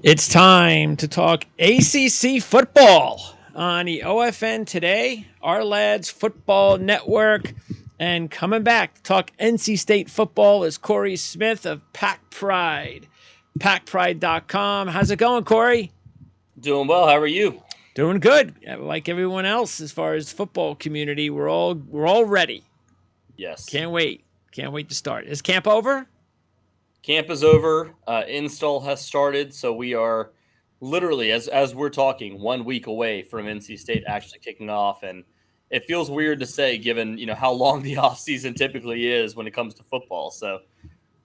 It's time to talk ACC football on the OFN today, Our Lads Football Network. And coming back to talk NC State football is Corey Smith of Pack Pride, packpride.com. How's it going, Corey? Doing well. How are you? Doing good. Like everyone else, as far as football community, we're all ready. Yes. Can't wait. Can't wait to start. Is camp over? Camp is over. Install has started, so we are literally, as we're talking, 1 week away from NC State actually kicking off, and it feels weird to say, given how long the off season typically is when it comes to football. So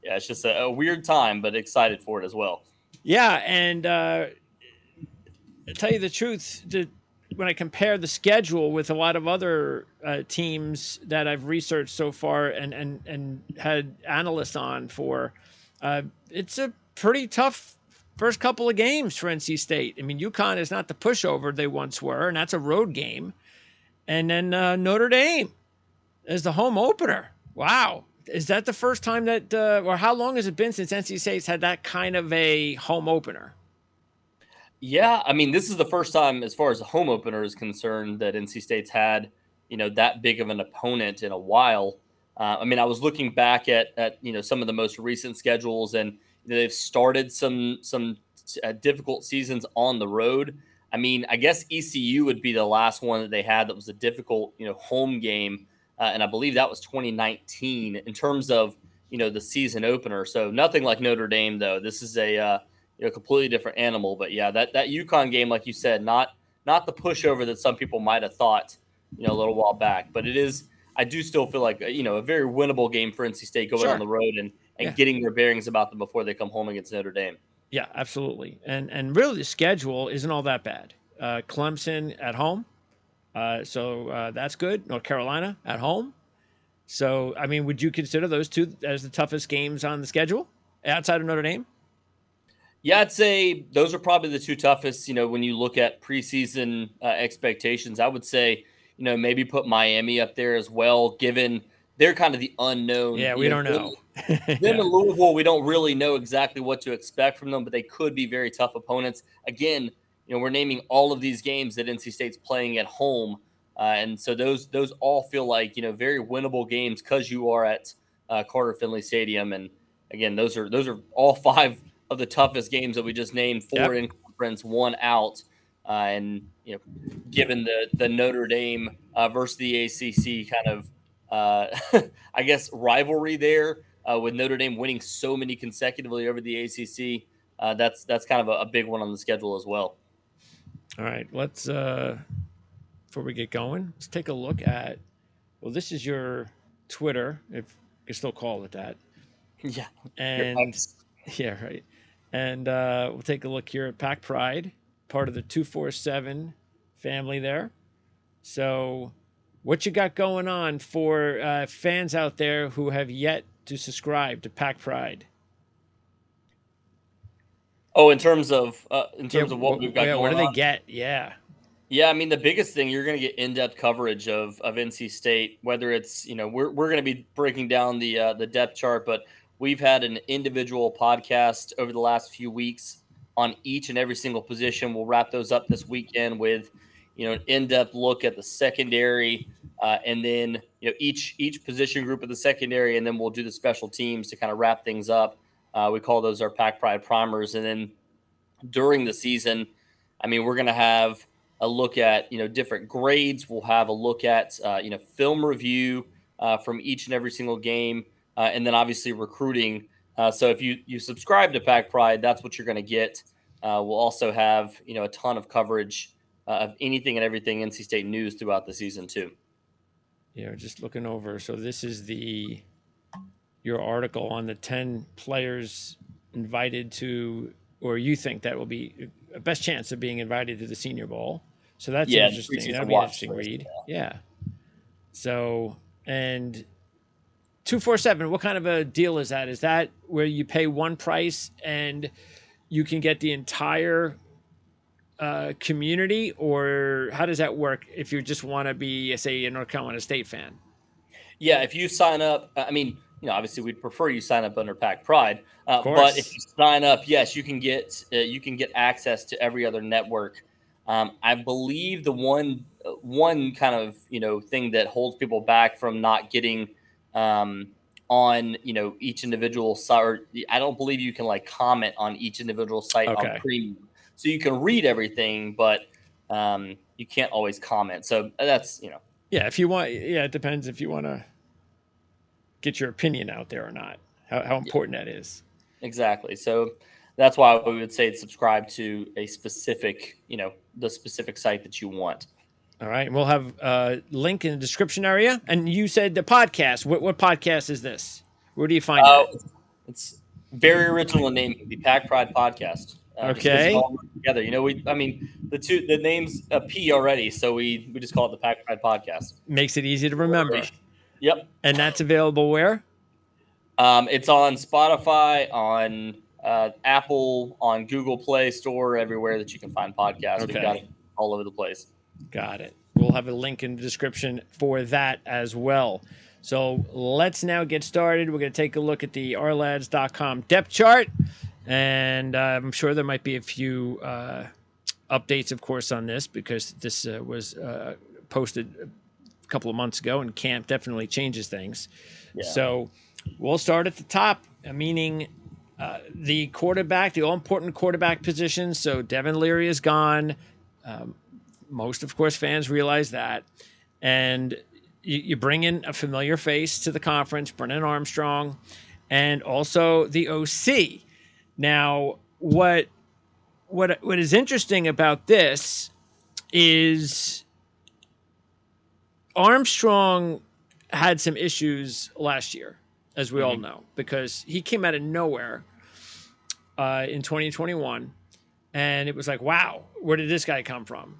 yeah, it's just a weird time, but excited for it as well. Yeah, and to tell you the truth, when I compare the schedule with a lot of other teams that I've researched so far and had analysts on for, it's a pretty tough first couple of games for NC State. I mean, UConn is not the pushover they once were, and that's a road game. And then Notre Dame is the home opener. Wow. Is that the first time that, or how long has it been since NC State's had that kind of a home opener? Yeah, I mean, this is the first time, as far as the home opener is concerned, that NC State's had that big of an opponent in a while. I mean, I was looking back at some of the most recent schedules, and they've started some difficult seasons on the road. I mean, I guess ECU would be the last one that they had that was a difficult home game, and I believe that was 2019 in terms of the season opener. So nothing like Notre Dame though. This is a completely different animal. But yeah, that UConn game, like you said, not the pushover that some people might have thought, a little while back. But it is. I do still feel like a very winnable game for NC State going on Sure. the road and Yeah. getting their bearings about them before they come home against Notre Dame. Yeah, absolutely. And really, the schedule isn't all that bad. Clemson at home, so that's good. North Carolina at home. So, I mean, would you consider those two as the toughest games on the schedule outside of Notre Dame? Yeah, I'd say those are probably the two toughest. When you look at preseason expectations, I would say maybe put Miami up there as well, given they're kind of the unknown. Yeah, we don't know. Them Yeah, and Louisville, we don't really know exactly what to expect from them, but they could be very tough opponents. Again, we're naming all of these games that NC State's playing at home, and so those all feel like very winnable games because you are at Carter Finley Stadium, and again, those are all five of the toughest games that we just named. Four yep. in conference, one out, and given the Notre Dame versus the ACC kind of I guess rivalry there with Notre Dame winning so many consecutively over the ACC. That's kind of a big one on the schedule as well. All right, let's before we get going, let's take a look at. Well, this is your Twitter, if you can still call it that, Yeah, your and ex. yeah, right. And we'll take a look here at Pack Pride, part of the 247 family there. So, what you got going on for fans out there who have yet to subscribe to Pack Pride? Oh, in Yeah, terms of what we've got yeah, what going do they on. get? Yeah, Yeah, I mean the biggest thing you're going to get in-depth coverage of NC State. Whether it's we're going to be breaking down the depth chart, but we've had an individual podcast over the last few weeks on each and every single position. We'll wrap those up this weekend with an in-depth look at the secondary, and then each position group of the secondary, and then we'll do the special teams to kind of wrap things up. We call those our Pack Pride primers, and then during the season, I mean, we're going to have a look at different grades. We'll have a look at film review from each and every single game, and then obviously recruiting. So if you subscribe to Pack Pride, that's what you're going to get. We'll also have a ton of coverage of anything and everything NC State news throughout the season too. yeah. Just looking over. So this is the your article on the 10 players invited to, or you think that will be a best chance of being invited to the Senior Bowl. So that's Yeah, interesting. preseason That'll be an watch interesting list. read. Yeah. So, and 247, what kind of a deal is that? Is that where you pay one price and you can get the entire community, or how does that work if you just want to be, say, a North Carolina State fan? Yeah, if you sign up, I mean, obviously we'd prefer you sign up under Pack Pride. Of But if course. you sign up, yes, you can get access to every other network. I believe the one kind of thing that holds people back from not getting um, on each individual site, or I don't believe you can like comment on each individual site on Okay. premium. So you can read everything, but you can't always comment. So that's Yeah, if you want, yeah, it depends if you want to get your opinion out there or not. How important that is. exactly. So that's why we would say subscribe to a specific, the specific site that you want. All right, and we'll have a link in the description area. And you said the podcast. What podcast is this? Where do you find Uh, that? it's very original in naming, the Pack Pride Podcast. Just because it Okay, all works together, I mean, the name's a P already, so we just call it the Pack Pride Podcast. makes it easy to remember. Yep. And that's available where? It's on Spotify, on Apple, on Google Play Store, everywhere that you can find podcasts. We've got Okay, it all over the place. got it. We'll have a link in the description for that as well. So let's now get started. We're going to take a look at the ourlads.com depth chart. And I'm sure there might be a few updates, of course, on this because this was posted a couple of months ago, and camp definitely changes things. Yeah. So we'll start at the top, meaning the quarterback, the all-important quarterback position. So Devin Leary is gone. Most, of course, fans realize that. And you bring in a familiar face to the conference, Brennan Armstrong, and also the OC. Now, what is interesting about this is Armstrong had some issues last year, as we all know, because he came out of nowhere in 2021, and it was like, wow, where did this guy come from?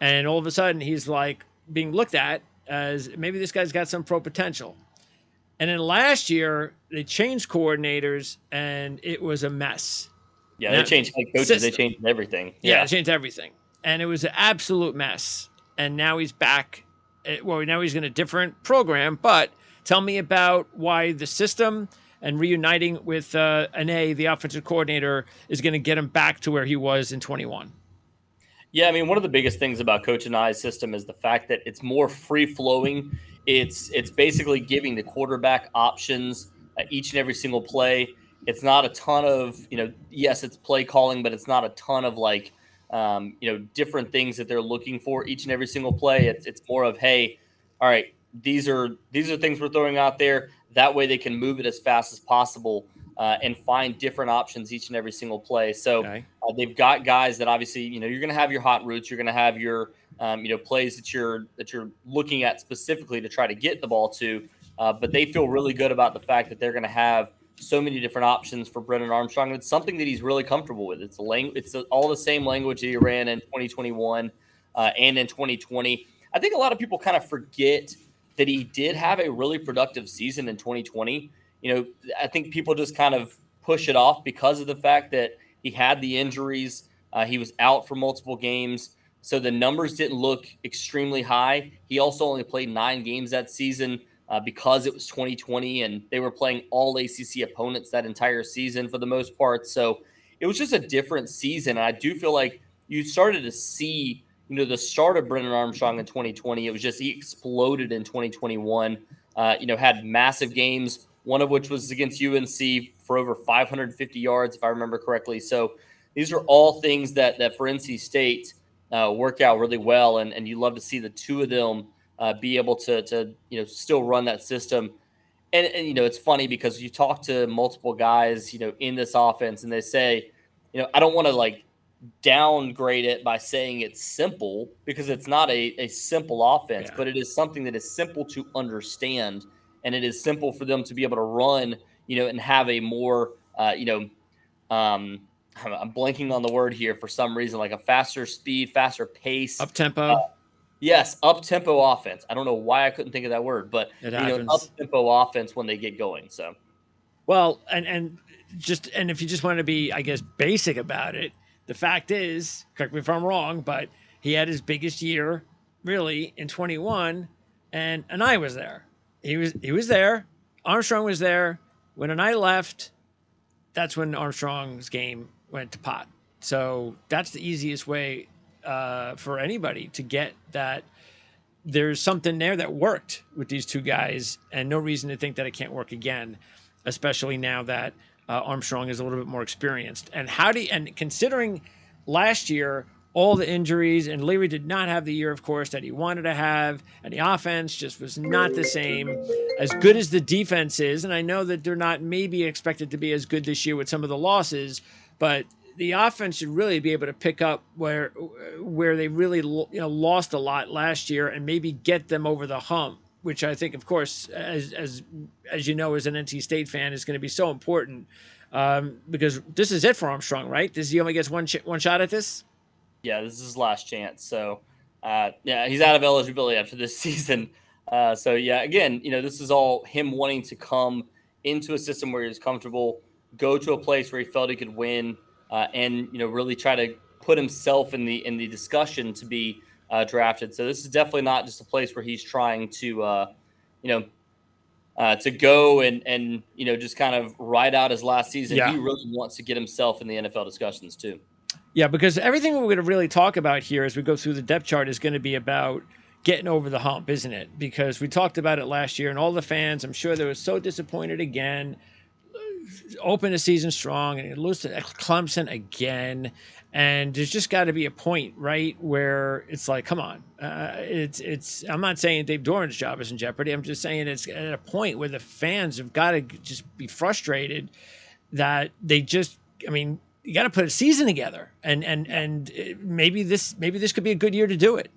And all of a sudden, he's like being looked at as maybe this guy's got some pro potential. And then last year, they changed coordinators, and it was a mess. Yeah, Now, they changed head coaches. They changed everything. Yeah, they changed everything. And it was an absolute mess. And now he's back. Well, now he's in a different program. But tell me about why the system and reuniting with the offensive coordinator, is going to get him back to where he was in 21. Yeah, I mean, one of the biggest things about Coach and I's system is the fact that it's more free flowing. It's basically giving the quarterback options each and every single play. It's not a ton of yes, it's play calling, but it's not a ton of like different things that they're looking for each and every single play. It's more of, hey, all right, these are things we're throwing out there. That way they can move it as fast as possible and find different options each and every single play. So. Okay. They've got guys that obviously, you're going to have your hot routes. You're going to have your, plays that you're looking at specifically to try to get the ball to. But they feel really good about the fact that they're going to have so many different options for Brennan Armstrong. And it's something that he's really comfortable with. It's all the same language that he ran in 2021 and in 2020. I think a lot of people kind of forget that he did have a really productive season in 2020. I think people just kind of push it off because of the fact that he had the injuries. He was out for multiple games. So the numbers didn't look extremely high. He also only played 9 games that season because it was 2020 and they were playing all ACC opponents that entire season for the most part. So it was just a different season. And I do feel like you started to see, the start of Brennan Armstrong in 2020. It was just he exploded in 2021, had massive games, one of which was against UNC for over 550 yards, if I remember correctly. So these are all things that for NC State work out really well, and you love to see the two of them be able to still run that system. And it's funny because you talk to multiple guys in this offense, and they say, I don't want to like downgrade it by saying it's simple because it's not a simple offense, but it is something that is simple to understand. And it is simple for them to be able to run, and have a more, I'm blanking on the word here for some reason, like a faster speed, faster pace. Up tempo. Yes, up tempo offense. I don't know why I couldn't think of that word, but up tempo offense when they get going. So, well, and if you just want to be, I guess, basic about it, the fact is, correct me if I'm wrong, but he had his biggest year really in 21, and I was there. He was there. Armstrong was there. When I left, that's when Armstrong's game went to pot. So that's the easiest way for anybody to get that there's something there that worked with these two guys, and no reason to think that it can't work again, especially now that Armstrong is a little bit more experienced. And considering last year all the injuries, and Leary did not have the year, of course, that he wanted to have, and the offense just was not the same. As good as the defense is, and I know that they're not maybe expected to be as good this year with some of the losses, but the offense should really be able to pick up where they really lost a lot last year and maybe get them over the hump, which I think, of course, as you know, as an NC State fan, is going to be so important because this is it for Armstrong, right? He only gets one shot at this. Yeah, this is his last chance. So, yeah, he's out of eligibility after this season. So, yeah, again, this is all him wanting to come into a system where he's comfortable, go to a place where he felt he could win, and really try to put himself in the discussion to be drafted. So this is definitely not just a place where he's trying to to go and just kind of ride out his last season. Yeah. He really wants to get himself in the NFL discussions too. Yeah, because everything we're going to really talk about here as we go through the depth chart is going to be about getting over the hump, isn't it? Because we talked about it last year, and all the fans, I'm sure they were so disappointed again. Open the season strong and lose to Clemson again. And there's just got to be a point, right, where it's like, come on. I'm not saying Dave Doran's job is in jeopardy. I'm just saying it's at a point where the fans have got to just be frustrated that they just, you got to put a season together, and maybe this could be a good year to do it.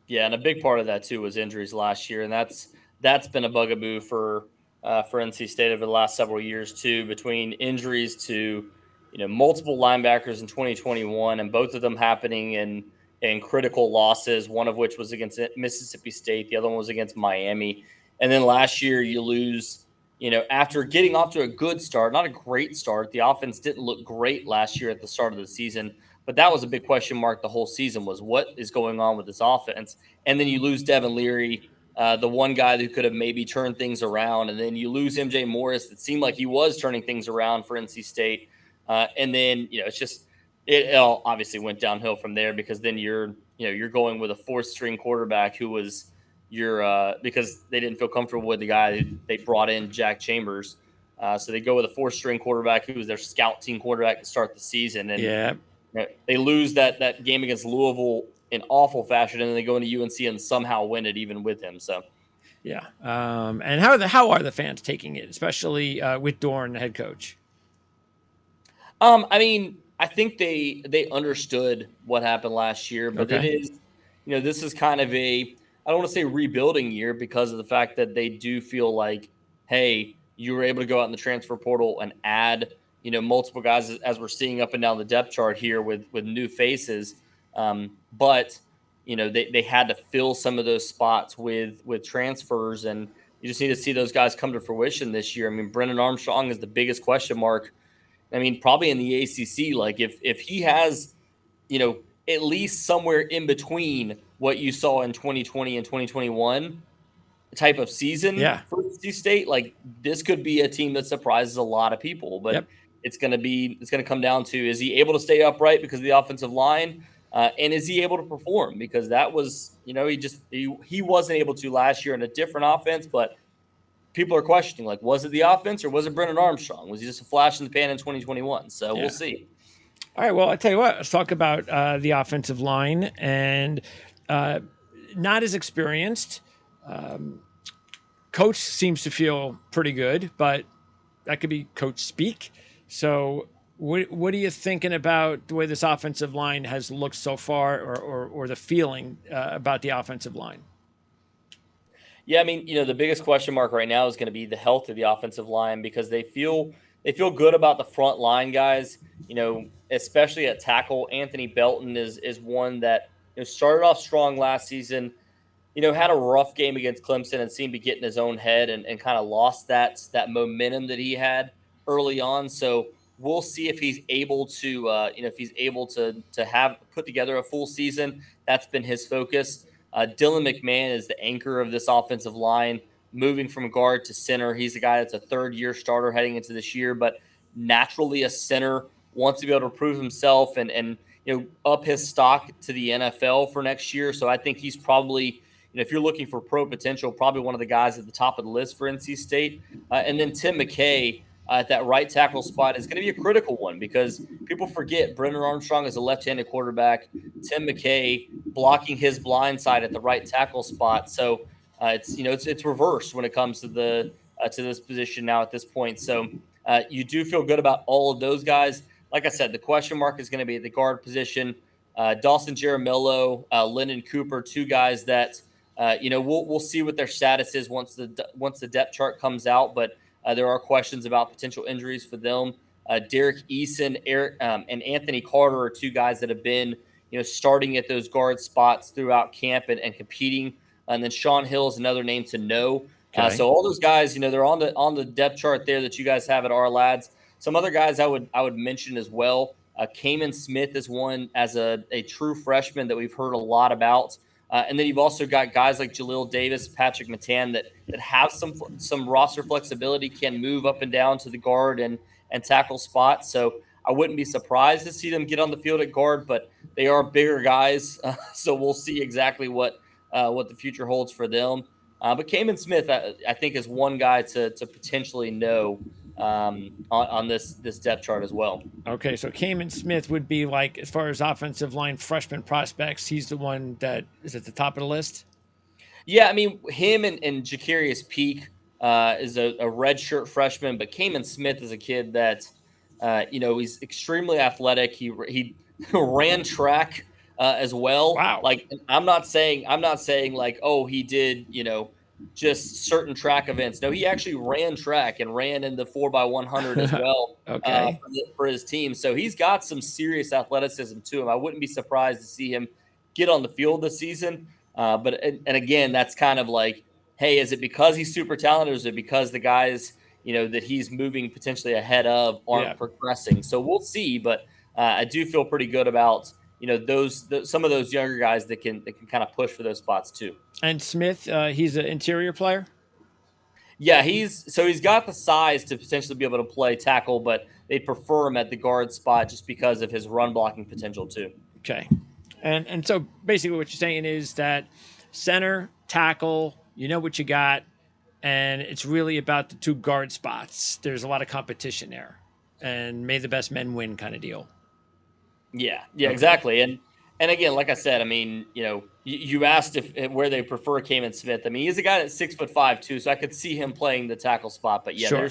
Yeah, and a big part of that too was injuries last year, and that's been a bugaboo for NC State over the last several years too. Between injuries to multiple linebackers in 2021, and both of them happening in critical losses. One of which was against Mississippi State, the other one was against Miami, and then last year you lose. After getting off to a good start, not a great start, the offense didn't look great last year at the start of the season, but that was a big question mark the whole season was what is going on with this offense? And then you lose Devin Leary, the one guy who could have maybe turned things around, and then you lose MJ Morris. It seemed like he was turning things around for NC State, and then it's just it all obviously went downhill from there because then you're going with a fourth string quarterback who was because they didn't feel comfortable with the guy they brought in, Jack Chambers. So they go with a fourth string quarterback who was their scout team quarterback to start the season. And they lose that game against Louisville in awful fashion, and then they go into UNC and somehow win it even with him. So, yeah. And how are the fans taking it, especially with Doran, the head coach? I think they understood what happened last year, but It is, this is kind of I don't want to say rebuilding year because of the fact that they do feel like, hey, you were able to go out in the transfer portal and add, multiple guys as we're seeing up and down the depth chart here with new faces. But they had to fill some of those spots with transfers, and you just need to see those guys come to fruition this year. Brennan Armstrong is the biggest question mark. Probably in the ACC, like if he has, at least somewhere in between what you saw in 2020 and 2021 type of season for NC State, like this could be a team that surprises a lot of people. But it's going to come down to, is he able to stay upright because of the offensive line? And is he able to perform? Because that was, he wasn't able to last year in a different offense, but people are questioning, like, was it the offense or was it Brennan Armstrong? Was he just a flash in the pan in 2021? So we'll see. All right, well, I tell you what, let's talk about the offensive line, and not as experienced. Coach seems to feel pretty good, but that could be coach speak. So what are you thinking about the way this offensive line has looked so far, or the feeling about the offensive line? Yeah, the biggest question mark right now is going to be the health of the offensive line because they feel good about the front line guys, especially at tackle. Anthony Belton is one that started off strong last season, had a rough game against Clemson and seemed to get in his own head and kind of lost that momentum that he had early on. So we'll see if he's able to have put together a full season. That's been his focus. Dylan McMahon is the anchor of this offensive line. moving from guard to center. He's a guy that's a third-year starter heading into this year, but naturally a center, wants to be able to prove himself and up his stock to the NFL for next year. So I think he's probably, if you're looking for pro potential, probably one of the guys at the top of the list for NC State. And then Tim McKay at that right tackle spot is going to be a critical one because people forget Brennan Armstrong is a left-handed quarterback. Tim McKay blocking his blind side at the right tackle spot. So it's reversed when it comes to to this position now at this point. So you do feel good about all of those guys. Like I said, the question mark is going to be at the guard position. Dawson Jaramillo, Lyndon Cooper, two guys that we'll see what their status is once the depth chart comes out. But there are questions about potential injuries for them. Derek Eason, and Anthony Carter are two guys that have been starting at those guard spots throughout camp and competing. And then Sean Hill is another name to know. Okay. So all those guys, they're on the depth chart there that you guys have at our lads. Some other guys I would mention as well. Kamen Smith is one as a true freshman that we've heard a lot about. And then you've also got guys like Jaleel Davis, Patrick Matan that have some roster flexibility, can move up and down to the guard and tackle spots. So I wouldn't be surprised to see them get on the field at guard, but they are bigger guys. So we'll see exactly what the future holds for them. But Kamen Smith, I think, is one guy to potentially know on this depth chart as well. Okay, so Kamen Smith would be like, as far as offensive line freshman prospects, he's the one that is at the top of the list? Yeah, I mean, him and Jacarius Peak is a redshirt freshman, but Kamen Smith is a kid that, he's extremely athletic. He ran track as well. Wow. Like, I'm not saying like, oh, he did, just certain track events. No, he actually ran track and ran in the 4x100 as well. Okay. For his team. So he's got some serious athleticism to him. I wouldn't be surprised to see him get on the field this season. But again, that's kind of like, hey, is it because he's super talented, or is it because the guys, that he's moving potentially ahead of aren't progressing? So we'll see. But I do feel pretty good about some of those younger guys that can kind of push for those spots too. And Smith, he's an interior player? Yeah, he's got the size to potentially be able to play tackle, but they prefer him at the guard spot just because of his run blocking potential too. Okay. And so basically what you're saying is that center, tackle, you know what you got, and it's really about the two guard spots. There's a lot of competition there, and may the best men win kind of deal. Yeah, exactly. And again, like I said, I mean, you asked if where they prefer Kamen Smith. I mean, he's a guy that's 6'5" too, so I could see him playing the tackle spot. But yeah, sure.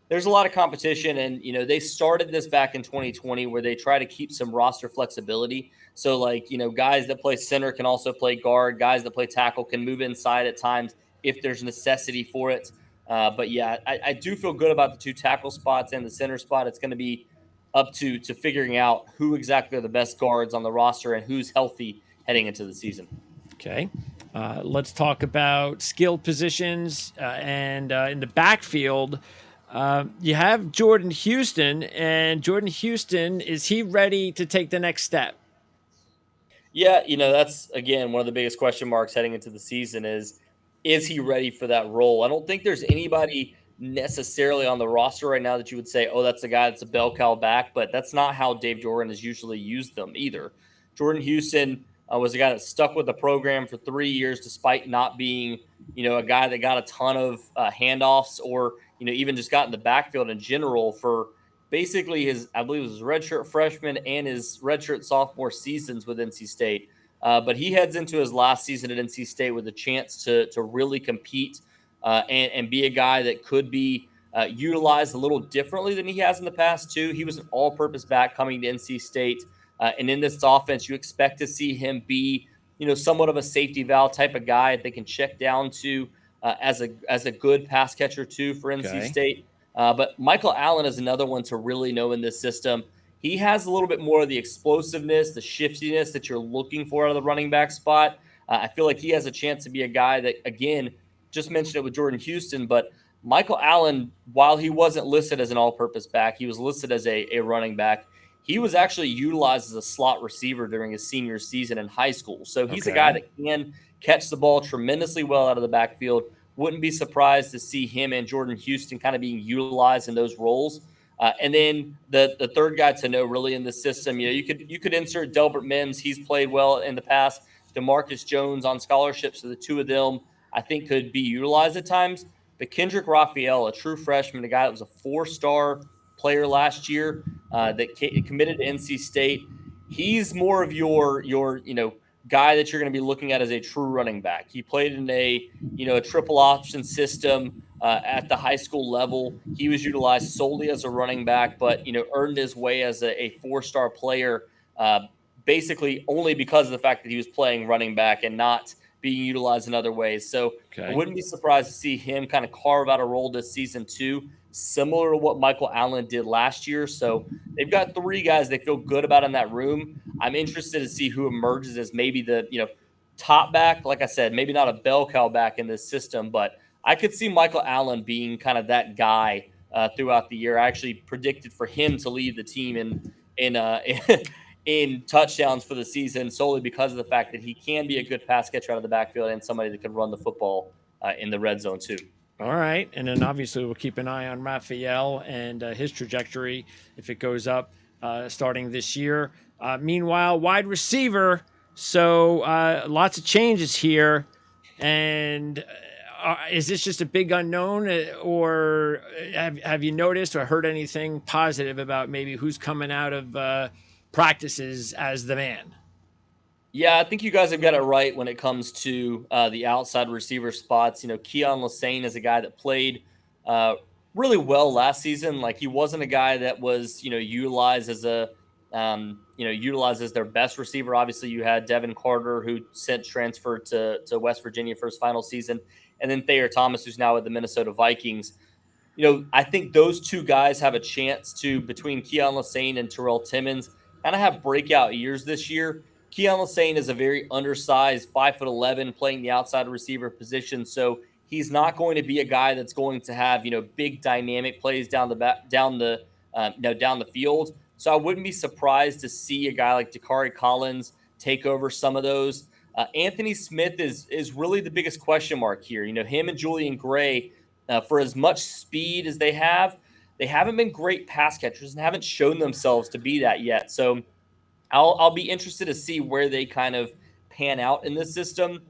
There's a lot of competition, and they started this back in 2020 where they try to keep some roster flexibility. So like, guys that play center can also play guard. Guys that play tackle can move inside at times if there's necessity for it. But yeah, I do feel good about the two tackle spots and the center spot. It's going to be up to figuring out who exactly are the best guards on the roster and who's healthy heading into the season. Okay. Let's talk about skilled positions and in the backfield. You have Jordan Houston, and Jordan Houston, is he ready to take the next step? Yeah, that's, again, one of the biggest question marks heading into the season is he ready for that role? I don't think there's anybody necessarily on the roster right now that you would say, oh, that's a guy that's a bell cow back, but that's not how Dave Doeren has usually used them either. Jordan Houston was a guy that stuck with the program for 3 years, despite not being, a guy that got a ton of handoffs or, even just got in the backfield in general for basically his, I believe it was his redshirt freshman and his redshirt sophomore seasons with NC State. But he heads into his last season at NC State with a chance to really compete and be a guy that could be utilized a little differently than he has in the past too. He was an all-purpose back coming to NC State. And in this offense, you expect to see him be, somewhat of a safety valve type of guy that they can check down to as a good pass catcher too for NC State. But Michael Allen is another one to really know in this system. He has a little bit more of the explosiveness, the shiftiness that you're looking for out of the running back spot. I feel like he has a chance to be a guy that, again, just mentioned it with Jordan Houston, but Michael Allen, while he wasn't listed as an all-purpose back, he was listed as a running back. He was actually utilized as a slot receiver during his senior season in high school. So he's a guy that can catch the ball tremendously well out of the backfield, Wouldn't be surprised to see him and Jordan Houston kind of being utilized in those roles. And then the third guy to know really in the system, you could insert Delbert Mims. He's played well in the past. DeMarcus Jones on scholarship, so the two of them I think could be utilized at times. But Kendrick Raphael, a true freshman, a guy that was a 4-star player last year committed to NC State. He's more of your guy that you're going to be looking at as a true running back. He played in a triple option system at the high school level. He was utilized solely as a running back, but earned his way as a 4-star player, basically only because of the fact that he was playing running back and not being utilized in other ways. So I wouldn't be surprised to see him kind of carve out a role this season too, similar to what Michael Allen did last year. So they've got 3 guys they feel good about in that room. I'm interested to see who emerges as maybe the top back. Like I said, maybe not a bell cow back in this system, but I could see Michael Allen being kind of that guy throughout the year. I actually predicted for him to lead the team in touchdowns for the season solely because of the fact that he can be a good pass catcher out of the backfield and somebody that can run the football in the red zone too. All right. And then obviously we'll keep an eye on Raphael and his trajectory if it goes up starting this year. Meanwhile, wide receiver. So lots of changes here. And is this just a big unknown, or have you noticed or heard anything positive about maybe who's coming out of practices as the man? Yeah, I think you guys have got it right when it comes to the outside receiver spots. Keon Lassane is a guy that played really well last season. Like, he wasn't a guy that was utilized as utilized as their best receiver. Obviously, you had Devin Carter, who transferred to West Virginia for his final season, and then Thayer Thomas, who's now with the Minnesota Vikings. I think those two guys have a chance to, between Keon Lassane and Terrell Timmons, kind of have breakout years this year. Keon Lassane is a very undersized 5'11", playing the outside receiver position, so he's not going to be a guy that's going to have big dynamic plays down the field. So I wouldn't be surprised to see a guy like Dakari Collins take over some of those. Anthony Smith is really the biggest question mark here. Him and Julian Gray, for as much speed as they haven't been great pass catchers and haven't shown themselves to be that yet. So I'll be interested to see where they kind of pan out in this system.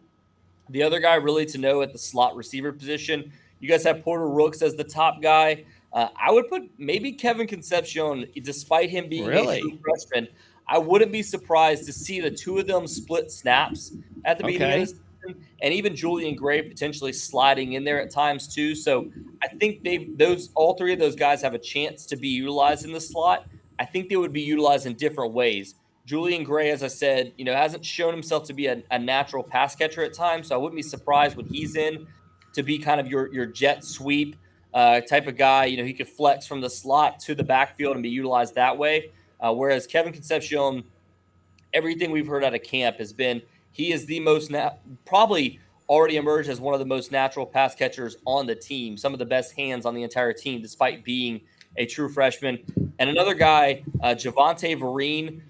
The other guy really to know at the slot receiver position, you guys have Porter Rooks as the top guy. I would put maybe Kevin Concepcion, despite him being a true freshman. I wouldn't be surprised to see the two of them split snaps at the beginning of the season, and even Julian Gray potentially sliding in there at times too. So I think all 3 of those guys have a chance to be utilized in the slot. I think they would be utilized in different ways. Julian Gray, as I said, hasn't shown himself to be a natural pass catcher at times, so I wouldn't be surprised when he's in to be kind of your jet sweep type of guy. He could flex from the slot to the backfield and be utilized that way. Whereas Kevin Concepcion, everything we've heard out of camp has been he is the most probably already emerged as one of the most natural pass catchers on the team, some of the best hands on the entire team, despite being a true freshman. And another guy, Javante Vereen,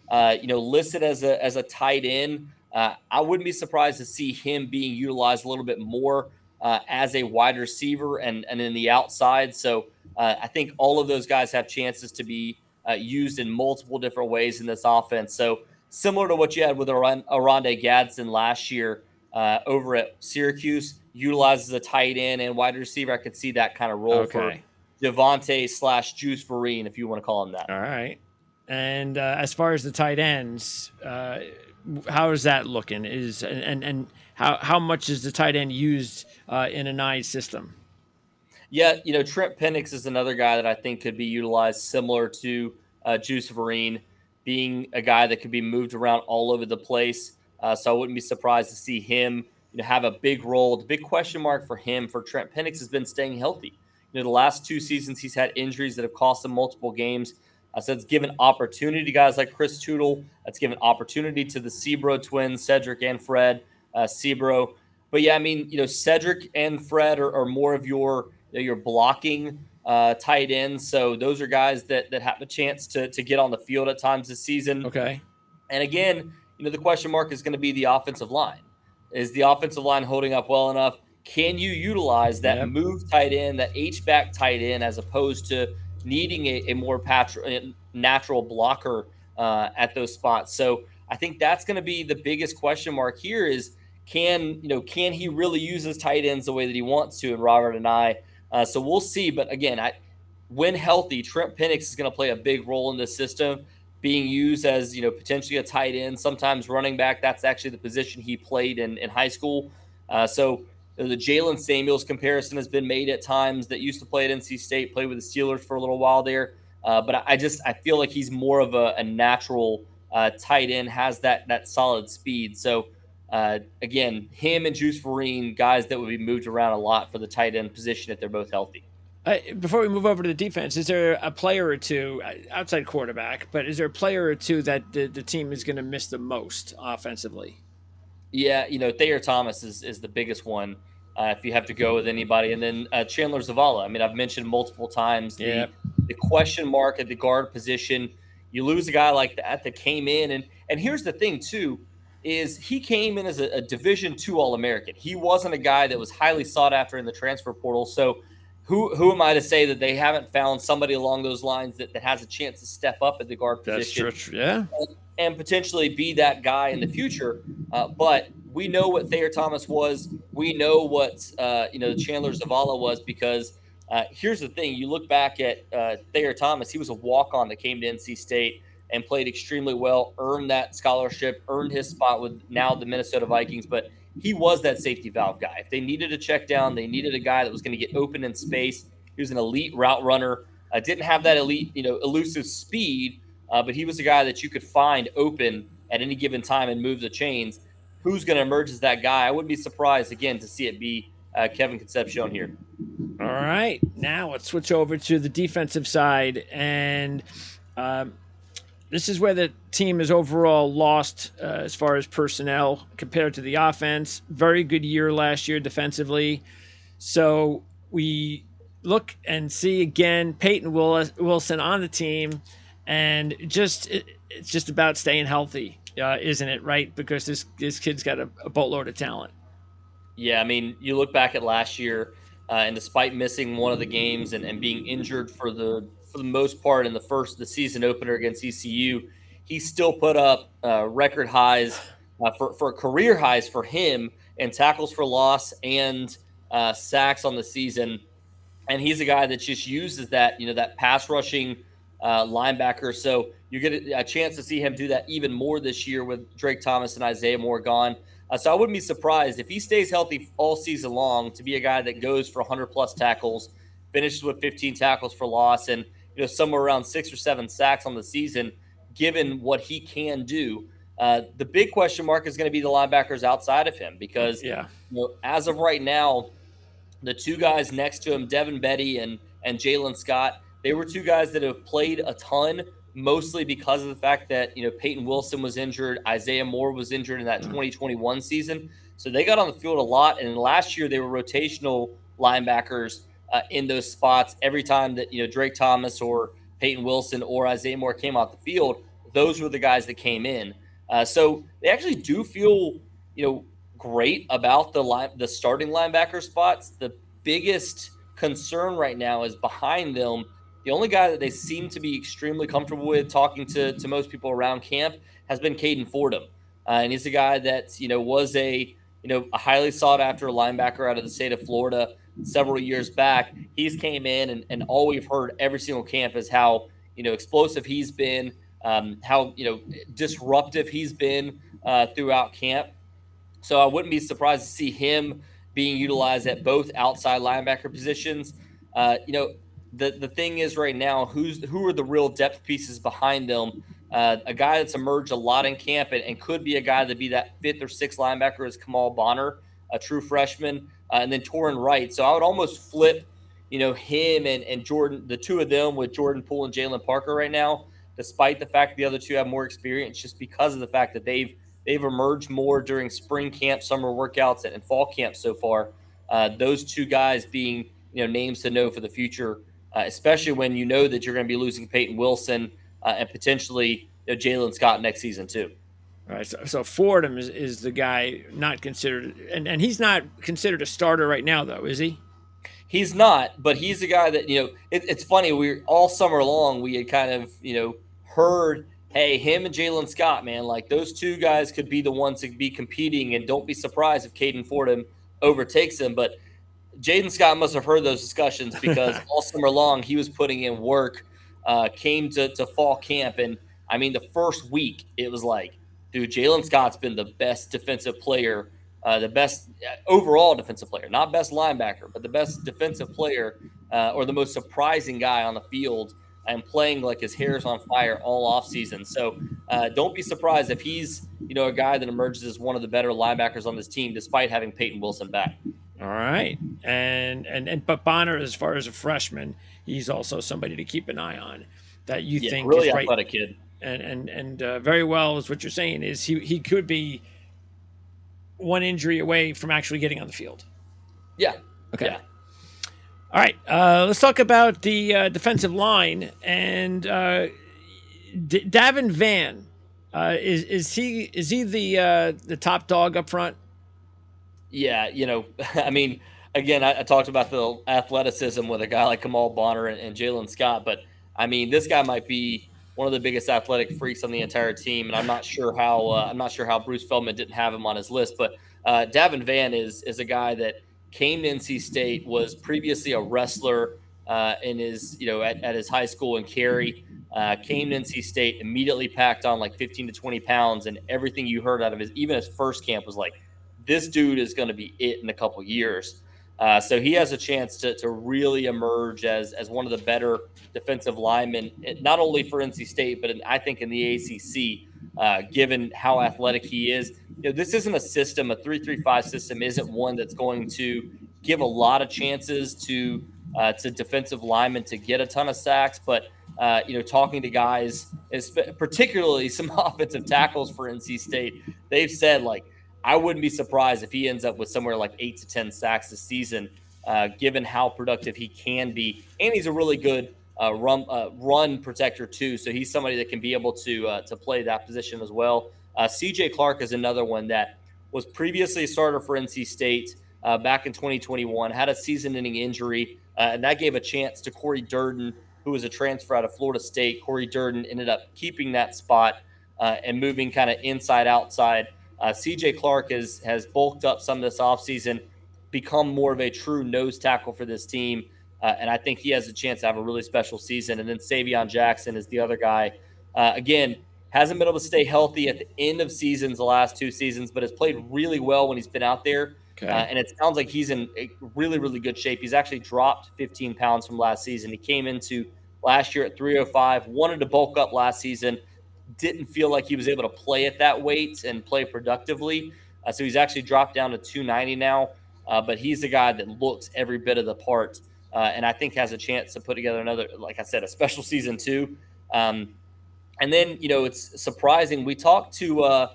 listed as a tight end. I wouldn't be surprised to see him being utilized a little bit more as a wide receiver and in the outside. So I think all of those guys have chances to be used in multiple different ways in this offense. So similar to what you had with Oronde Gadsden last year over at Syracuse, utilized as a tight end and wide receiver, I could see that kind of role for Javante/Juice Vereen, if you want to call him that. All right. And as far as the tight ends, how is that looking? And how much is the tight end used in a 9 system? Yeah, Trent Penix is another guy that I think could be utilized similar to Juice Vereen, being a guy that could be moved around all over the place. So I wouldn't be surprised to see him have a big role. The big question mark for Trent Penix, has been staying healthy. The last 2 seasons, he's had injuries that have cost him multiple games. So it's given opportunity to guys like Chris Tootle. That's given opportunity to the Sebro twins, Cedric and Fred Sebro. But yeah, I mean, Cedric and Fred are more of your blocking tight ends. So those are guys that have a chance to get on the field at times this season. Okay. And again, the question mark is going to be the offensive line. Is the offensive line holding up well enough? can you utilize that Yep. move tight end, that H-back tight end, as opposed to needing a more natural blocker at those spots? So I think that's going to be the biggest question mark here is can he really use his tight ends the way that he wants to? And Robert and I, so we'll see. But again, when healthy, Trent Penix is going to play a big role in this system, being used as potentially a tight end, sometimes running back. That's actually the position he played in high school. So the Jalen Samuels comparison has been made at times, that used to play at NC State, played with the Steelers for a little while there. But I feel like he's more of a natural tight end, has that solid speed. So again, him and Juice Vereen, guys that would be moved around a lot for the tight end position if they're both healthy. Before we move over to the defense, is there a player or two, outside quarterback, but is there a player or two that the team is going to miss the most offensively? Yeah, Thayer Thomas is the biggest one, if you have to go with anybody, and then Chandler Zavala. I mean, I've mentioned multiple times Yeah. the question mark at the guard position. You lose a guy like that came in, and here's the thing too, is he came in as a Division II All American. He wasn't a guy that was highly sought after in the transfer portal. So who am I to say that they haven't found somebody along those lines that has a chance to step up at the guard That's position true. Yeah. and potentially be that guy in the future. But we know what Thayer Thomas was. We know what Chandler Zavala was, because here's the thing: you look back at Thayer Thomas. He was a walk-on that came to NC State and played extremely well, earned that scholarship, earned his spot with now the Minnesota Vikings. But he was that safety valve guy. If they needed a check down, they needed a guy that was going to get open in space. He was an elite route runner. Didn't have that elite, elusive speed, but he was a guy that you could find open at any given time and move the chains. Who's going to emerge as that guy? I wouldn't be surprised, again, to see it be Kevin Concepcion here. All right. Now let's switch over to the defensive side. And this is where the team is overall lost as far as personnel compared to the offense. Very good year last year defensively. So we look and see again Peyton Wilson on the team, and it's just about staying healthy, isn't it? Right, because this kid's got a boatload of talent. Yeah, I mean, you look back at last year, and despite missing one of the games and being injured for the most part in the season opener against ECU, he still put up record highs for career highs for him in tackles for loss and sacks on the season. And he's a guy that just uses that pass rushing linebacker. So you get a chance to see him do that even more this year with Drake Thomas and Isaiah Moore gone. So I wouldn't be surprised if he stays healthy all season long to be a guy that goes for 100 plus tackles, finishes with 15 tackles for loss, and somewhere around 6 or 7 sacks on the season. Given what he can do, the big question mark is going to be the linebackers outside of him, because Yeah. as of right now, the two guys next to him, Devin Betty and Jalen Scott, they were two guys that have played a ton, mostly because of the fact that Peyton Wilson was injured, Isaiah Moore was injured in that 2021 season, so they got on the field a lot. And last year they were rotational linebackers in those spots. Every time that Drake Thomas or Peyton Wilson or Isaiah Moore came out the field, those were the guys that came in. So they actually do feel great about the starting linebacker spots. The biggest concern right now is behind them. The only guy that they seem to be extremely comfortable with, talking to most people around camp, has been Caden Fordham, and he's a guy that was a highly sought after linebacker out of the state of Florida several years back. He's came in, and all we've heard every single camp is how explosive he's been, how disruptive he's been throughout camp. So I wouldn't be surprised to see him being utilized at both outside linebacker positions. The thing is right now, who are the real depth pieces behind them? A guy that's emerged a lot in camp and could be a guy to be that 5th or 6th linebacker is Kamal Bonner, a true freshman, and then Torrin Wright. So I would almost flip, him and Jordan, the two of them, with Jordan Poole and Jalen Parker right now, despite the fact the other two have more experience, just because of the fact that they've emerged more during spring camp, summer workouts, and fall camp so far. Those two guys being names to know for the future, especially when that you're going to be losing Peyton Wilson and potentially Jalen Scott next season too. All right, so Fordham is the guy not considered, and he's not considered a starter right now, though, is he? He's not, but he's a guy that it's funny. We all summer long we had kind of heard, hey, him and Jalen Scott, man, like those two guys could be the ones to be competing, and don't be surprised if Caden Fordham overtakes him. But Jaden Scott must have heard those discussions because all summer long he was putting in work. Came to fall camp, and I mean the first week it was like, dude, Jalen Scott's been the best defensive player, the best overall defensive player, not best linebacker, but the best defensive player, or the most surprising guy on the field, and playing like his hair's on fire all off season. So don't be surprised if he's a guy that emerges as one of the better linebackers on this team, despite having Peyton Wilson back. All right, but Bonner, as far as a freshman, he's also somebody to keep an eye on. That you think really is right, athletic kid, and very well is what you're saying. Is he could be one injury away from actually getting on the field. Yeah. Okay. Yeah. All right. Let's talk about the defensive line and Davin Vann. Is he the top dog up front? Yeah, I mean, again, I talked about the athleticism with a guy like Kamal Bonner and Jalen Scott, but I mean, this guy might be one of the biggest athletic freaks on the entire team, and I'm not sure how Bruce Feldman didn't have him on his list. But Davin Vann is a guy that came to NC State, was previously a wrestler in his at his high school in Cary. Came to NC State, immediately packed on like 15 to 20 pounds, and everything you heard out of his first camp was like, this dude is going to be it in a couple years. So he has a chance to really emerge as one of the better defensive linemen, not only for NC State, but I think in the ACC, given how athletic he is. This isn't a system, a 3-3-5 system isn't one that's going to give a lot of chances to defensive linemen to get a ton of sacks. But, talking to guys, particularly some offensive tackles for NC State, they've said, like, I wouldn't be surprised if he ends up with somewhere like 8 to 10 sacks this season, given how productive he can be. And he's a really good run protector too. So he's somebody that can be able to play that position as well. CJ Clark is another one that was previously a starter for NC State back in 2021, had a season-ending injury, and that gave a chance to Corey Durden, who was a transfer out of Florida State. Corey Durden ended up keeping that spot and moving kind of inside outside. CJ Clark has bulked up some of this offseason, become more of a true nose tackle for this team. And I think he has a chance to have a really special season. And then Savion Jackson is the other guy. Again, hasn't been able to stay healthy at the end of seasons the last 2 seasons, but has played really well when he's been out there. Okay. And it sounds like he's in a really, really good shape. He's actually dropped 15 pounds from last season. He came into last year at 305, wanted to bulk up last season, didn't feel like he was able to play at that weight and play productively. So he's actually dropped down to 290 now. But he's a guy that looks every bit of the part, and I think has a chance to put together another, like I said, a special season too. And then it's surprising. We talked to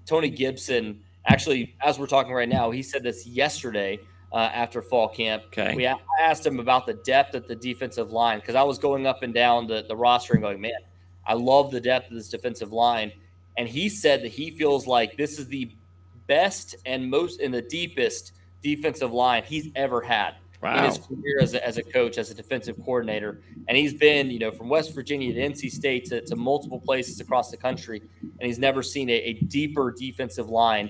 Tony Gibson actually as we're talking right now. He said this yesterday after fall camp. Okay. I asked him about the depth at the defensive line because I was going up and down the roster and going, man, I love the depth of this defensive line. And he said that he feels like this is the best and most in the deepest defensive line he's ever had in his career as a coach, as a defensive coordinator. And he's been, from West Virginia to NC State to multiple places across the country, and he's never seen a deeper defensive line.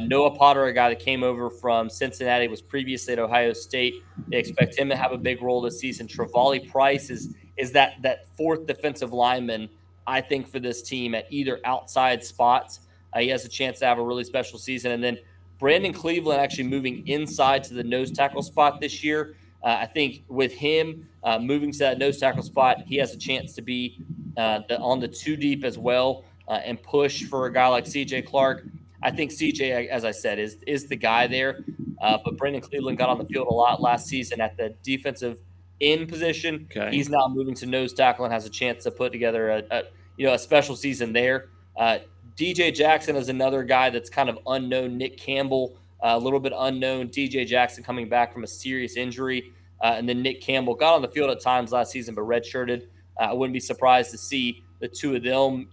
Noah Potter, a guy that came over from Cincinnati, was previously at Ohio State. They expect him to have a big role this season. Travali Price is that fourth defensive lineman, I think, for this team at either outside spots. He has a chance to have a really special season. And then Brandon Cleveland actually moving inside to the nose tackle spot this year. I think with him moving to that nose tackle spot, he has a chance to be on the 2 deep as well and push for a guy like CJ Clark. I think CJ, as I said, is the guy there. But Brandon Cleveland got on the field a lot last season at the defensive end position. Okay. He's now moving to nose tackle and has a chance to put together a special season there. DJ Jackson is another guy that's kind of unknown. Nick Campbell, a little bit unknown. DJ Jackson coming back from a serious injury. And then Nick Campbell got on the field at times last season, but redshirted. I wouldn't be surprised to see the two of them,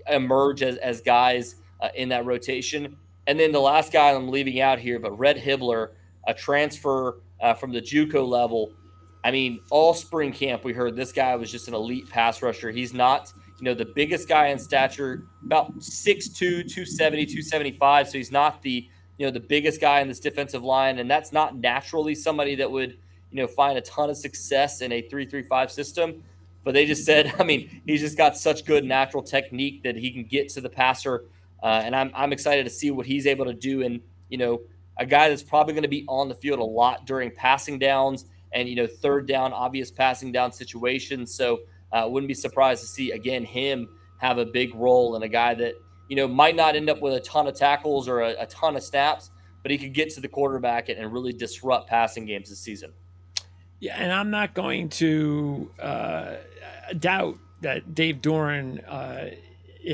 emerge as guys in that rotation. And then the last guy I'm leaving out here, but Red Hibbler, a transfer from the JUCO level. I mean, all spring camp, we heard this guy was just an elite pass rusher. He's not, the biggest guy in stature, about 6'2", 270, 275. So he's not the biggest guy in this defensive line. And that's not naturally somebody that would, find a ton of success in a 3-3-5 system. But they just said, I mean, he's just got such good natural technique that he can get to the passer. And I'm excited to see what he's able to do. And, a guy that's probably going to be on the field a lot during passing downs and, third down, obvious passing down situations. So wouldn't be surprised to see, again, him have a big role, and a guy that, might not end up with a ton of tackles or a ton of snaps, but he could get to the quarterback and really disrupt passing games this season. Yeah, and I'm not going to doubt that Dave Doran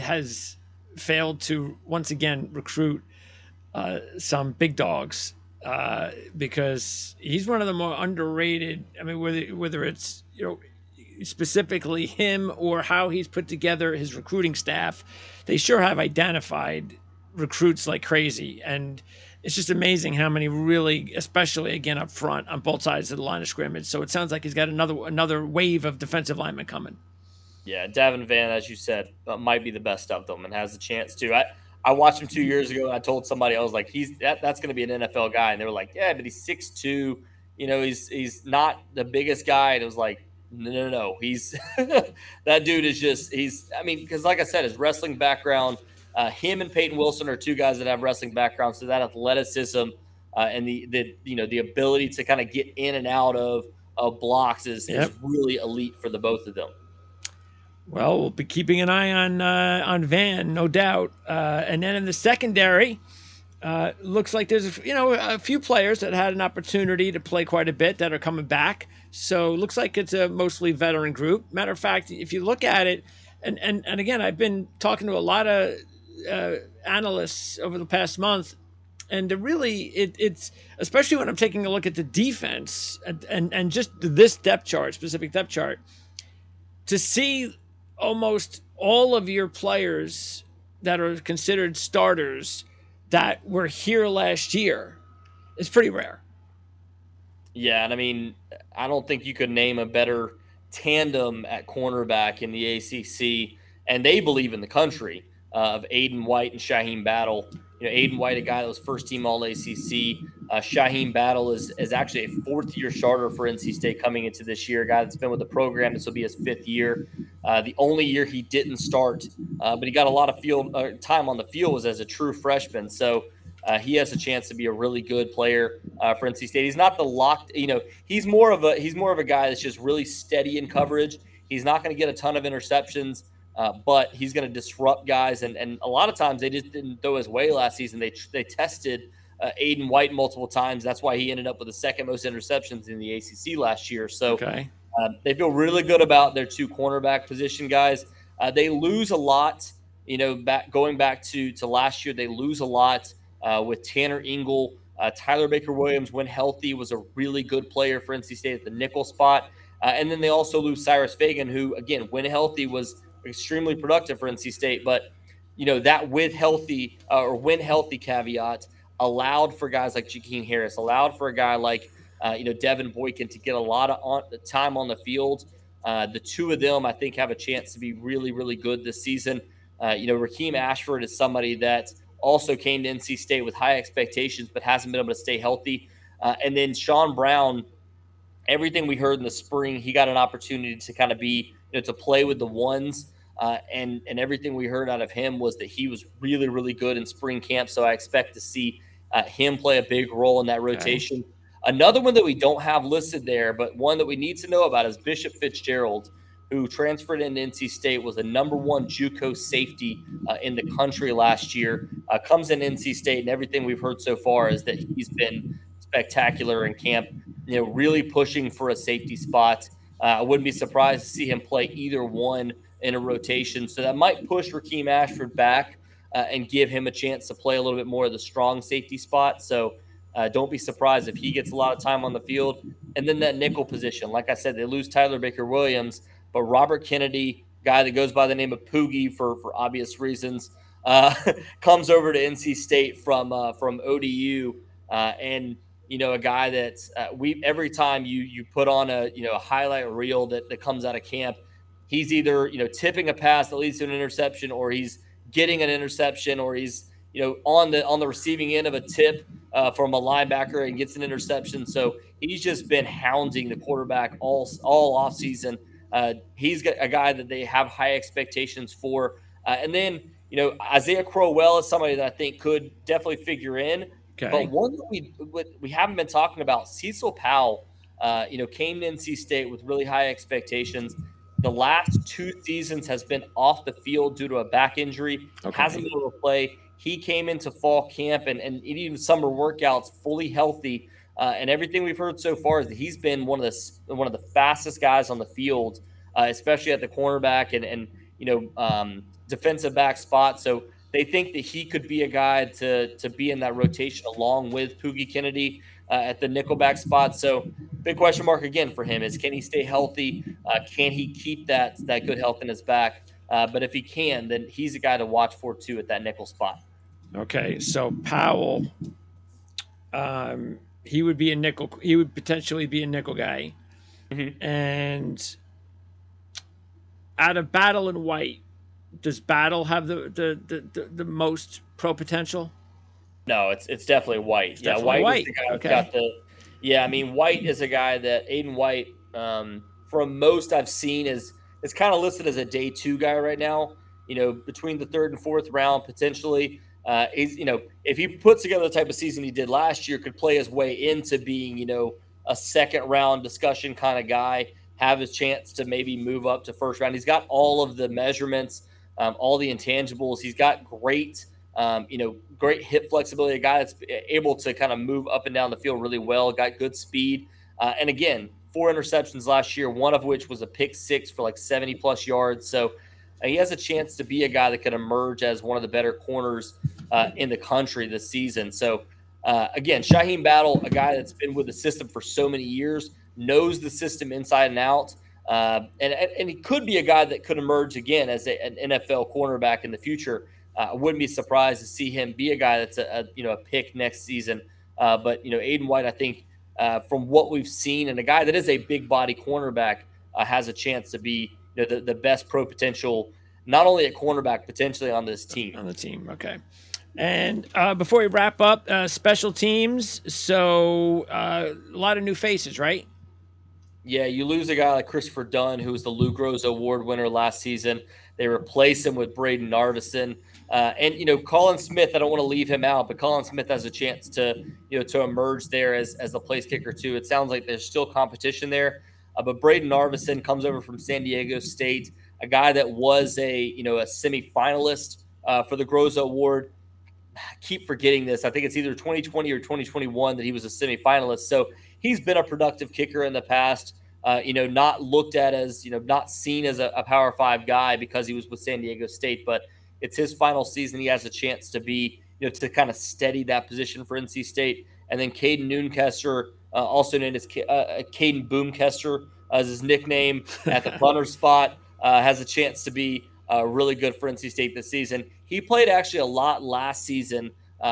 has failed to once again recruit some big dogs because he's one of the more underrated. I mean, whether it's specifically him or how he's put together his recruiting staff, they sure have identified recruits like crazy. And it's just amazing how many really, especially again up front on both sides of the line of scrimmage. So it sounds like he's got another wave of defensive linemen coming. Yeah, Davin Van, as you said, might be the best of them and has the chance to. I watched him 2 years ago, and I told somebody, I was like, that's going to be an NFL guy, and they were like, yeah, but he's 6'2", he's not the biggest guy, and it was like, no, he's that dude is just because like I said, his wrestling background, him and Peyton Wilson are two guys that have wrestling backgrounds, so that athleticism and the ability to kind of get in and out of blocks is really elite for the both of them. Well, we'll be keeping an eye on Van, no doubt. And then in the secondary, looks like there's a few players that had an opportunity to play quite a bit that are coming back. So it looks like it's a mostly veteran group. Matter of fact, if you look at it, and again, I've been talking to a lot of analysts over the past month, and it's especially when I'm taking a look at the defense and just this specific depth chart, to see almost all of your players that are considered starters that were here last year is pretty rare. Yeah, and I mean, I don't think you could name a better tandem at cornerback in the ACC, and they believe in the country, of Aiden White and Shaheem Battle. Aiden White, a guy that was first team All ACC. Shaheem Battle is actually a fourth-year starter for NC State coming into this year. A guy that's been with the program. This will be his fifth year. The only year he didn't start, but he got a lot of field time on the field was as a true freshman. So he has a chance to be a really good player for NC State. He's not the locked. He's more of a guy that's just really steady in coverage. He's not going to get a ton of interceptions. But he's going to disrupt guys, and a lot of times they just didn't throw his way last season. They tested Aiden White multiple times. That's why he ended up with the second most interceptions in the ACC last year. So they feel really good about their two cornerback position guys. They lose a lot. Going back to last year, they lose a lot with Tanner Ingle. Tyler Baker-Williams, when healthy, was a really good player for NC State at the nickel spot. And then they also lose Cyrus Fagan, who, again, when healthy, was extremely productive for NC State, but that when healthy caveat allowed for guys like Jakeem Harris, allowed for a guy like Devin Boykin to get a lot of time on the field. The two of them, I think, have a chance to be really, really good this season. Raheem Ashford is somebody that also came to NC State with high expectations, but hasn't been able to stay healthy. And then Sean Brown, everything we heard in the spring, he got an opportunity to kind of be to play with the ones. And everything we heard out of him was that he was really, really good in spring camp. So I expect to see him play a big role in that rotation. Okay. Another one that we don't have listed there, but one that we need to know about is Bishop Fitzgerald, who transferred into NC State, was the number one JUCO safety in the country last year. Comes in NC State, and everything we've heard so far is that he's been spectacular in camp, really pushing for a safety spot. I wouldn't be surprised to see him play either one in a rotation. So that might push Raheem Ashford back and give him a chance to play a little bit more of the strong safety spot. So don't be surprised if he gets a lot of time on the field. And then that nickel position, like I said, they lose Tyler Baker-Williams, but Robert Kennedy, guy that goes by the name of Poogie for obvious reasons, comes over to NC State from ODU, and a guy that we every time you put on a highlight reel that comes out of camp, he's either tipping a pass that leads to an interception, or he's getting an interception, or he's on the receiving end of a tip from a linebacker and gets an interception. So he's just been hounding the quarterback all off season. He's a guy that they have high expectations for. And then Isaiah Crowell is somebody that I think could definitely figure in. Okay. But one that we haven't been talking about, Cecil Powell, came to NC State with really high expectations. The last 2 seasons has been off the field due to a back injury. Okay. Hasn't been able to play. He came into fall camp and even summer workouts fully healthy. And everything we've heard so far is that he's been one of the fastest guys on the field, especially at the cornerback and defensive back spot. So they think that he could be a guy to be in that rotation along with Poogie Kennedy at the nickelback spot. So big question mark again for him is, can he stay healthy? Can he keep that good health in his back? But if he can, then he's a guy to watch for too at that nickel spot. Okay, so Powell, he would be a nickel. He would potentially be a nickel guy, and out of Battle and White, does Battle have the most pro potential? No, it's definitely White. It's yeah, definitely White White. is the guy who's Okay. got the. Yeah, I mean, White is a guy that Aiden White, from most I've seen, is kind of listed as a day 2 guy right now. Between the 3rd and 4th round potentially. He's if he puts together the type of season he did last year, could play his way into being a 2nd round discussion kind of guy. Have his chance to maybe move up to 1st round. He's got all of the measurements, all the intangibles. He's got great. Great hip flexibility, a guy that's able to kind of move up and down the field really well, got good speed. And again, 4 interceptions last year, one of which was a pick 6 for like 70 plus yards. So he has a chance to be a guy that could emerge as one of the better corners in the country this season. So again, Shyheim Battle, a guy that's been with the system for so many years, knows the system inside and out. And he could be a guy that could emerge again as an NFL cornerback in the future. I wouldn't be surprised to see him be a guy that's a pick next season. But Aiden White, I think from what we've seen, and a guy that is a big body cornerback, has a chance to be the best pro potential, not only at cornerback, potentially on this team. On the team, okay. And before we wrap up, special teams. So a lot of new faces, right? Yeah, you lose a guy like Christopher Dunn, who was the Lou Groza Award winner last season. They replace him with Braden Narvison. And Colin Smith, I don't want to leave him out, but Colin Smith has a chance to emerge there as the place kicker too. It sounds like there's still competition there, but Braden Narvison comes over from San Diego State, a guy that was a semifinalist for the Groza Award. I keep forgetting this. I think it's either 2020 or 2021 that he was a semifinalist. So he's been a productive kicker in the past. Not looked at as not seen as a Power 5 guy because he was with San Diego State, but it's his final season. He has a chance to be, to kind of steady that position for NC State. And then Caden Noonkester, also known as Caden Boomkester as his nickname at the punter spot, has a chance to be really good for NC State this season. He played actually a lot last season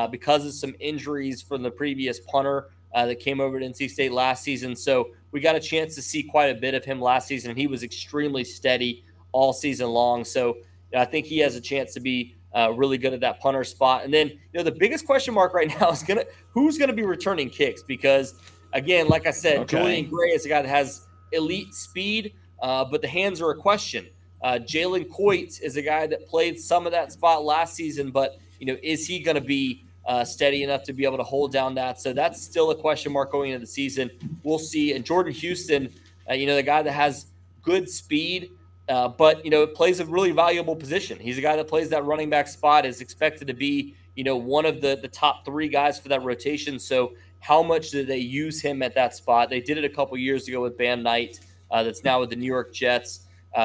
because of some injuries from the previous punter that came over to NC State last season. So we got a chance to see quite a bit of him last season, and he was extremely steady all season long. So I think he has a chance to be really good at that punter spot. And then, the biggest question mark right now is who's going to be returning kicks? Because, again, like I said, Okay. Julian Gray is a guy that has elite speed, but the hands are a question. Jalen Coit is a guy that played some of that spot last season, but, is he going to be steady enough to be able to hold down that? So that's still a question mark going into the season. We'll see. And Jordan Houston, the guy that has good speed, but plays a really valuable position. He's a guy that plays that running back spot, is expected to be one of the top 3 guys for that rotation. So how much do they use him at that spot? They did it a couple years ago with Bam Knight, that's now with the New York Jets.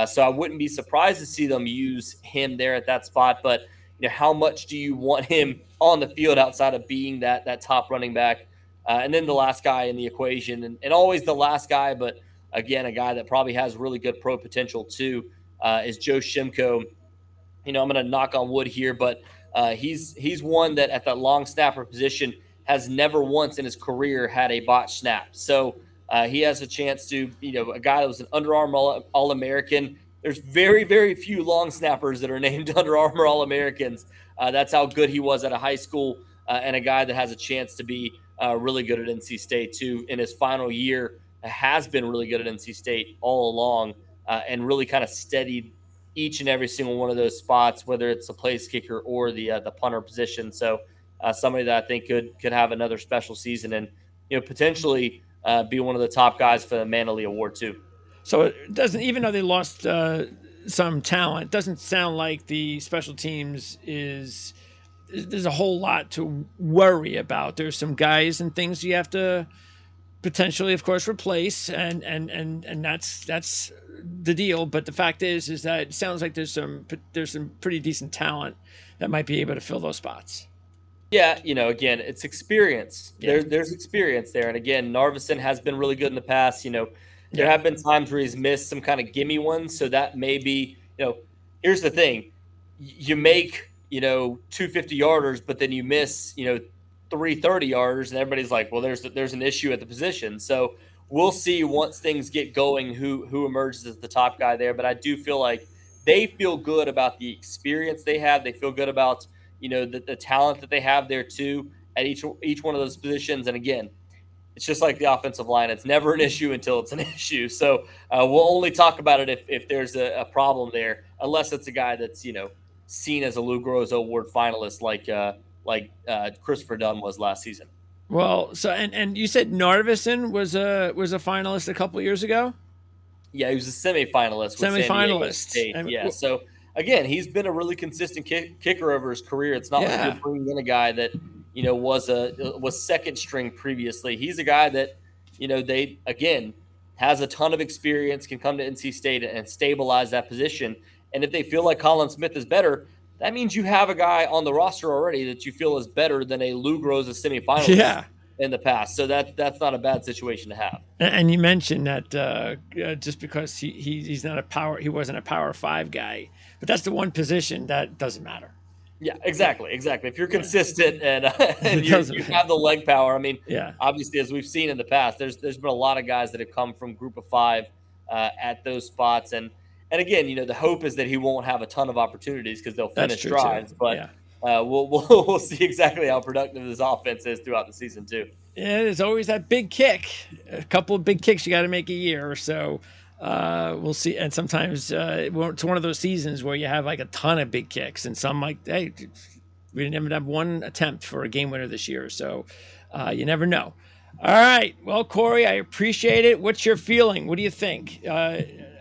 So I wouldn't be surprised to see them use him there at that spot. But how much do you want him on the field outside of being that top running back? And then the last guy in the equation, and always the last guy, but again, a guy that probably has really good pro potential too, is Joe Shimko. I'm going to knock on wood here, but he's one that at that long snapper position has never once in his career had a botch snap. So he has a chance to, a guy that was an Under Armour All American. There's very, very few long snappers that are named Under Armour All Americans. That's how good he was at a high school, and a guy that has a chance to be really good at NC State too in his final year. Has been really good at NC State all along, and really kind of steadied each and every single one of those spots, whether it's the place kicker or the punter position. So somebody that I think could have another special season and potentially be one of the top guys for the Manley Award too. So it doesn't, even though they lost some talent, it doesn't sound like the special teams there's a whole lot to worry about. There's some guys and things you have to potentially, of course, replace, and that's the deal. But the fact is that it sounds like there's some pretty decent talent that might be able to fill those spots. Yeah, again, it's experience. Yeah. There's experience there, and again, Narveson has been really good in the past. There have been times where he's missed some kind of gimme ones, so that may be. Here's the thing: you make 250 yarders, but then you miss 330 yarders, and everybody's like, well, there's an issue at the position. So we'll see once things get going who emerges as the top guy there. But I do feel like they feel good about the experience they have. They feel good about the talent that they have there too at each one of those positions. And again, it's just like the offensive line. It's never an issue until it's an issue. So we'll only talk about it if there's a problem there, unless it's a guy that's seen as a Lou Groza Award finalist like Christopher Dunn was last season. Well, so and you said Narveson was a finalist a couple of years ago. Yeah, he was a semifinalist. Yeah. So again, he's been a really consistent kicker over his career. It's not like you're bringing in a guy that was second string previously. He's a guy that they again has a ton of experience, can come to NC State and stabilize that position. And if they feel like Colin Smith is better, that means you have a guy on the roster already that you feel is better than a Lou Groza semifinalist in the past. So that's not a bad situation to have. And you mentioned that just because he's not he wasn't a Power 5 guy, but that's the one position that doesn't matter. Yeah, exactly. If you're consistent and you have the leg power, I mean, obviously, as we've seen in the past, there's been a lot of guys that have come from Group of 5 at those spots, and again, the hope is that he won't have a ton of opportunities because they'll finish drives, but we'll see exactly how productive this offense is throughout the season too. Yeah, there's always that big kick, a couple of big kicks you got to make a year or so. We'll see. And sometimes it's one of those seasons where you have like a ton of big kicks, and some like, hey, we didn't even have one attempt for a game winner this year. So you never know. All right. Well, Corey, I appreciate it. What's your feeling? What do you think?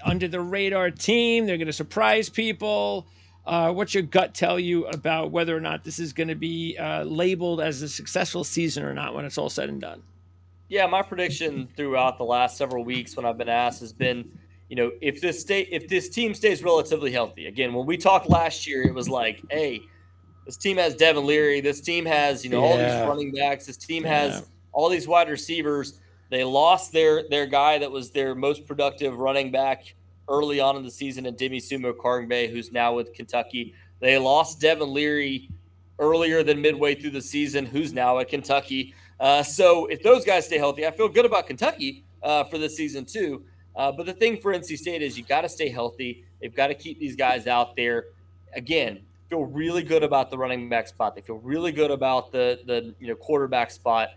Under the radar team, they're going to surprise people. What's your gut tell you about whether or not this is going to be labeled as a successful season or not when it's all said and done? Yeah, my prediction throughout the last several weeks when I've been asked has been, if this team stays relatively healthy. Again, when we talked last year, it was like, hey, this team has Devin Leary, this team has all these running backs, this team has all these wide receivers. They lost their guy that was their most productive running back early on in the season, in Demi Sumo Karngbe, who's now with Kentucky. They lost Devin Leary earlier than midway through the season, who's now at Kentucky. So if those guys stay healthy, I feel good about Kentucky for this season too. But the thing for NC State is you got to stay healthy. They've got to keep these guys out there. Again, feel really good about the running back spot. They feel really good about the quarterback spot.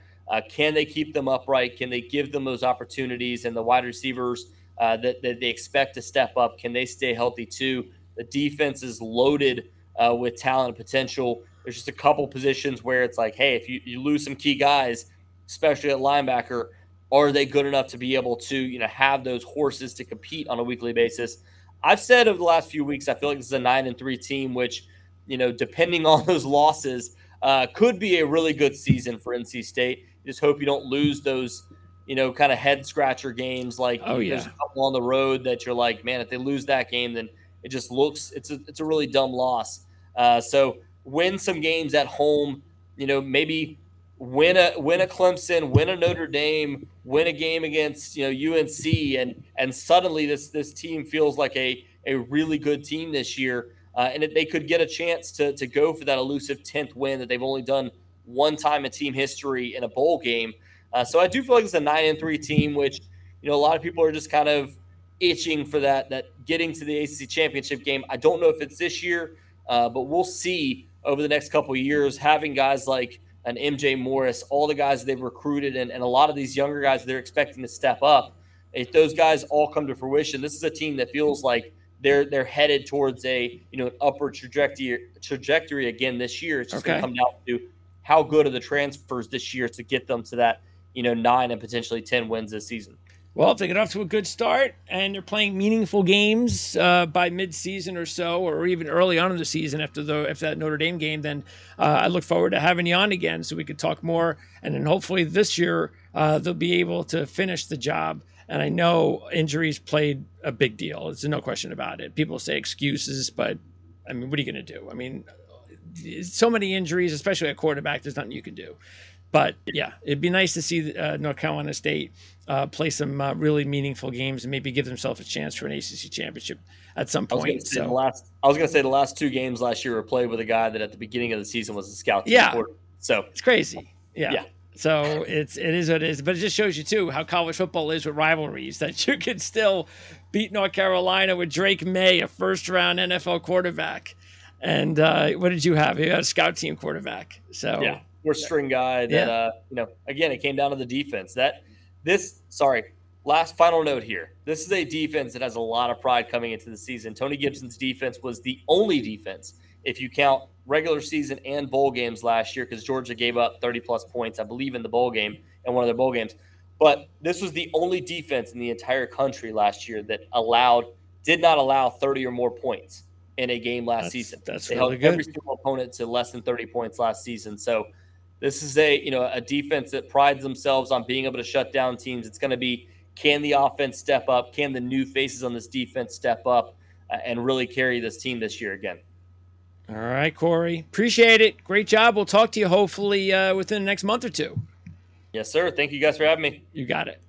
Can they keep them upright? Can they give them those opportunities? And the wide receivers that they expect to step up, can they stay healthy too? The defense is loaded with talent and potential. There's just a couple positions where it's like, hey, if you lose some key guys, especially at linebacker, are they good enough to be able to have those horses to compete on a weekly basis? I've said over the last few weeks, I feel like this is a 9-3 team, which depending on those losses, could be a really good season for NC State. Just hope you don't lose those kind of head scratcher games like there's a couple on the road that you're like, man, if they lose that game, then it just looks it's a really dumb loss. So win some games at home, maybe win a Clemson, win a Notre Dame, win a game against UNC, and suddenly this team feels like a a really good team this year, and they could get a chance to go for that elusive 10th win that they've only done one time in team history in a bowl game. So I do feel like it's a 9-3 team, which a lot of people are just kind of itching for that getting to the ACC championship game. I don't know if it's this year, but we'll see over the next couple of years. Having guys like an MJ Morris, all the guys they've recruited, and a lot of these younger guys they're expecting to step up. If those guys all come to fruition, this is a team that feels like they're headed towards an upward trajectory again this year. It's just going to come down to how good are the transfers this year to get them to that 9 and potentially 10 wins this season. Well, if they get off to a good start and they're playing meaningful games by mid-season or so, or even early on in the season after that Notre Dame game, then I look forward to having you on again so we could talk more. And then hopefully this year they'll be able to finish the job. And I know injuries played a big deal. There's no question about it. People say excuses, but I mean, what are you going to do? I mean, so many injuries, especially at quarterback, there's nothing you can do. But yeah, it'd be nice to see North Carolina State play some really meaningful games and maybe give themselves a chance for an ACC championship at some point. I was going to say the last 2 games last year were played with a guy that at the beginning of the season was a scout team quarterback. So it's crazy. Yeah. So it is what it is, but it just shows you too how college football is with rivalries, that you can still beat North Carolina with Drake May, a first-round NFL quarterback. And what did you have? You had a scout team quarterback. So yeah. We're string guy that, again, it came down to the defense. Last final note here. This is a defense that has a lot of pride coming into the season. Tony Gibson's defense was the only defense, if you count regular season and bowl games last year, because Georgia gave up 30-plus points, I believe, in the bowl game and one of their bowl games. But this was the only defense in the entire country last year that did not allow 30 or more points in a game last season. That's they really held good. Every single opponent to less than 30 points last season. So this is a defense that prides themselves on being able to shut down teams. It's going to be, can the offense step up? Can the new faces on this defense step up and really carry this team this year again? All right, Corey. Appreciate it. Great job. We'll talk to you hopefully within the next month or two. Yes, sir. Thank you guys for having me. You got it.